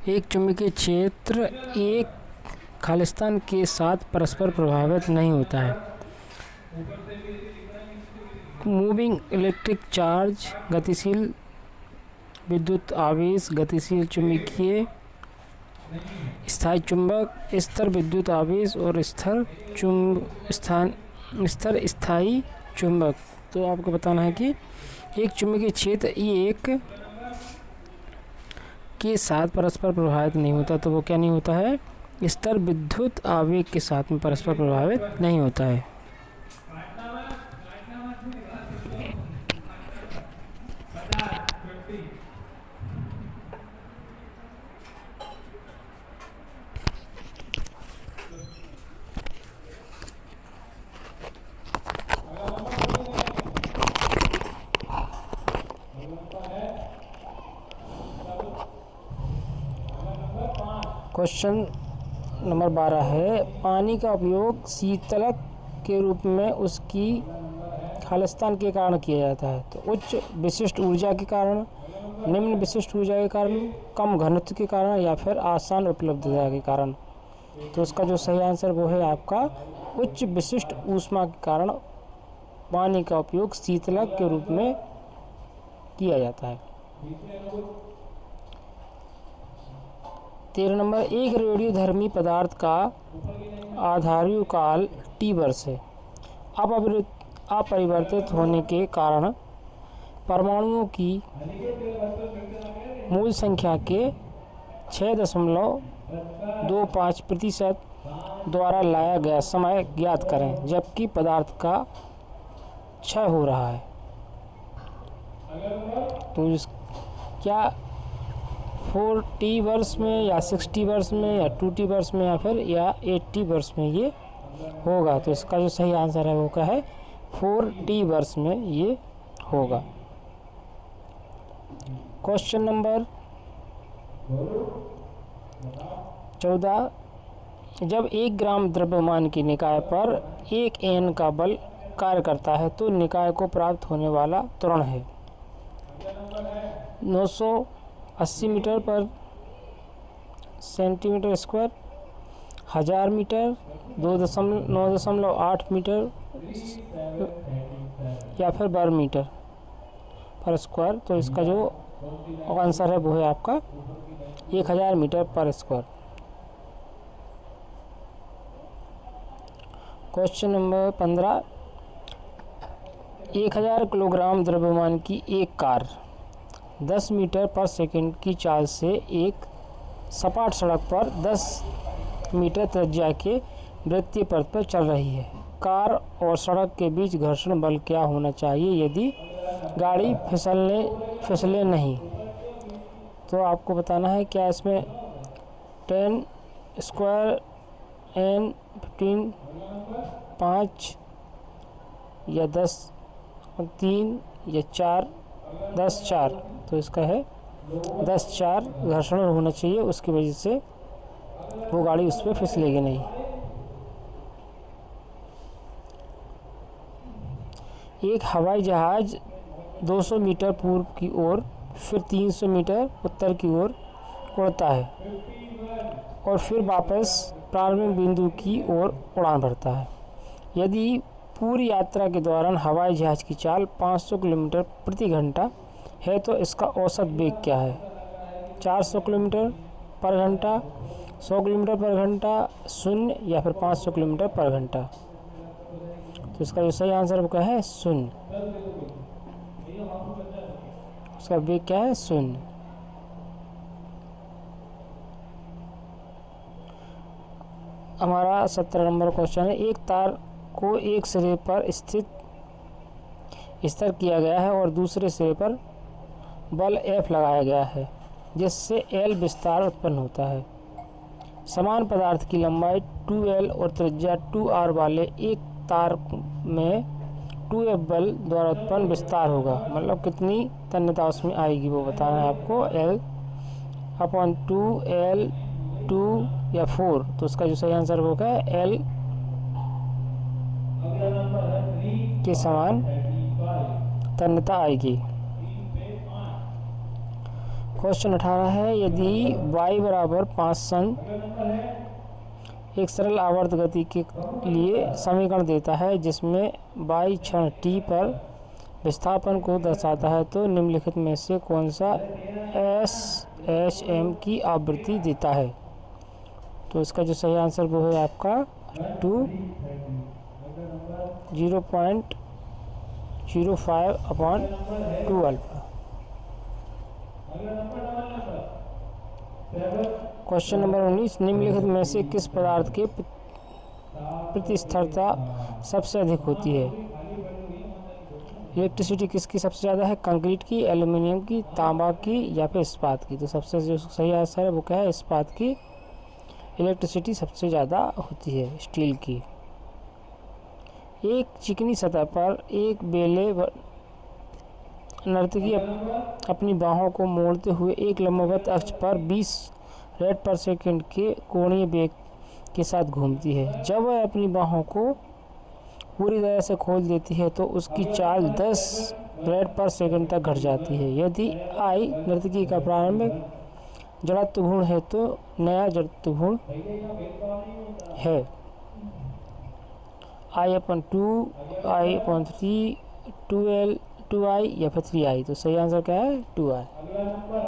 एक चुंबकीय क्षेत्र एक खालिस्तान के साथ परस्पर प्रभावित नहीं होता है। मूविंग इलेक्ट्रिक चार्ज, गतिशील विद्युत आवेश, गतिशील चुंबकीय, स्थायी चुंबक, स्थिर विद्युत आवेश और स्थिर स्थायी चुंबक। तो आपको बताना है कि एक चुंबकीय क्षेत्र एक के साथ परस्पर प्रभावित नहीं होता, तो वो क्या नहीं होता है? स्थिर विद्युत आवेश के साथ में परस्पर प्रभावित नहीं होता है। क्वेश्चन नंबर 12 है, पानी का उपयोग शीतलक के रूप में उसकी खालिस्तान के कारण किया जाता है। तो उच्च विशिष्ट ऊर्जा के कारण, निम्न विशिष्ट ऊर्जा के कारण, कम घनत्व के कारण या फिर आसान उपलब्धता के कारण। तो उसका जो सही आंसर वो है आपका उच्च विशिष्ट ऊष्मा के कारण पानी का उपयोग शीतलक के रूप में किया जाता है। 13 नंबर, एक रेडियोधर्मी पदार्थ का आधार्य काल T वर्ष है। अपरिवर्तित होने के कारण परमाणुओं की मूल संख्या के 6.25% द्वारा लाया गया समय ज्ञात करें, जबकि पदार्थ का क्षय हो रहा है। तो क्या 4T वर्ष में या 60 वर्ष में या 2T वर्ष में या फिर 80 वर्ष में ये होगा? तो इसका जो सही आंसर है वो क्या है? 4T वर्ष में ये होगा। क्वेश्चन नंबर 14, जब 1 ग्राम द्रव्यमान की निकाय पर 1 N का बल कार्य करता है तो निकाय को प्राप्त होने वाला त्वरण है 980 मीटर पर सेंटीमीटर स्क्वायर, 1000 मीटर, 9.8 मीटर या फिर वर्ग मीटर पर स्क्वायर। तो इसका जो आंसर है वो है आपका 1000 मीटर पर स्क्वायर। क्वेश्चन नंबर 15, 1000 किलोग्राम द्रव्यमान की एक कार 10 मीटर पर सेकंड की चाल से एक सपाट सड़क पर 10 मीटर त्रिज्या के वृत्तीय पथ पर चल रही है। कार और सड़क के बीच घर्षण बल क्या होना चाहिए यदि गाड़ी फिसले नहीं? तो आपको बताना है क्या इसमें 10 स्क्वायर N 15 5 या 10 3 या 4 10 4। तो इसका है 10 4 घर्षण होना चाहिए, उसकी वजह से वो गाड़ी उस पर फिसलेगी नहीं। एक हवाई जहाज 200 मीटर पूर्व की ओर फिर 300 मीटर उत्तर की ओर उड़ता है और फिर वापस प्रारंभिक बिंदु की ओर उड़ान भरता है। यदि पूरी यात्रा के दौरान हवाई जहाज की चाल 500 किलोमीटर प्रति घंटा है तो इसका औसत वेग क्या है? 400 किलोमीटर पर घंटा, 100 किलोमीटर पर घंटा, 0 या फिर 500 किलोमीटर पर घंटा। तो इसका जो सही आंसर वो क्या है? 0। उसका वेग क्या है? 0। हमारा 17 नंबर क्वेश्चन है, एक तार को एक सिरे पर स्थिर किया गया है और दूसरे सिरे पर बल F लगाया गया है जिससे L विस्तार उत्पन्न होता है। समान पदार्थ की लंबाई 2L और त्रिज्या 2R वाले एक तार में 2F बल द्वारा उत्पन्न विस्तार होगा। मतलब कितनी तन्यता उसमें आएगी वो बताना है आपको। L/2 L 2 या 4। तो उसका जो सही आंसर होगा L के समान तन्यता आएगी। क्वेश्चन 18 है, यदि y बराबर 5 सन एक सरल आवर्त गति के लिए समीकरण देता है जिसमें y क्षण t पर विस्थापन को दर्शाता है, तो निम्नलिखित में से कौन सा SHM की आवृत्ति देता है? तो इसका जो सही आंसर वो है आपका 0.05/12। क्वेश्चन नंबर 19, निम्नलिखित में से किस पदार्थ के प्रतिस्पर्धा सबसे अधिक होती है? इलेक्ट्रिसिटी किसकी सबसे ज़्यादा है? कंक्रीट की, एल्युमिनियम की, तांबा की या फिर इस्पात की? तो सबसे जो सही आंसर है वो क्या है? इस्पात की इलेक्ट्रिसिटी सबसे ज़्यादा होती है स्टील की। एक चिकनी सतह पर एक बेले नर्तकी अपनी बाहों को मोड़ते हुए एक लंबवत अक्ष पर 20 रेड पर सेकंड के कोणीय वेग के साथ घूमती है। जब वह अपनी बाहों को पूरी तरह से खोल देती है तो उसकी चाल 10 रेड पर सेकंड तक घट जाती है। यदि I नर्तकी का प्रारंभिक जड़त्व गुण है तो नया जड़त्व गुण है I/2, I/3, 2I या फिर 3I। तो सही आंसर क्या है? 2I।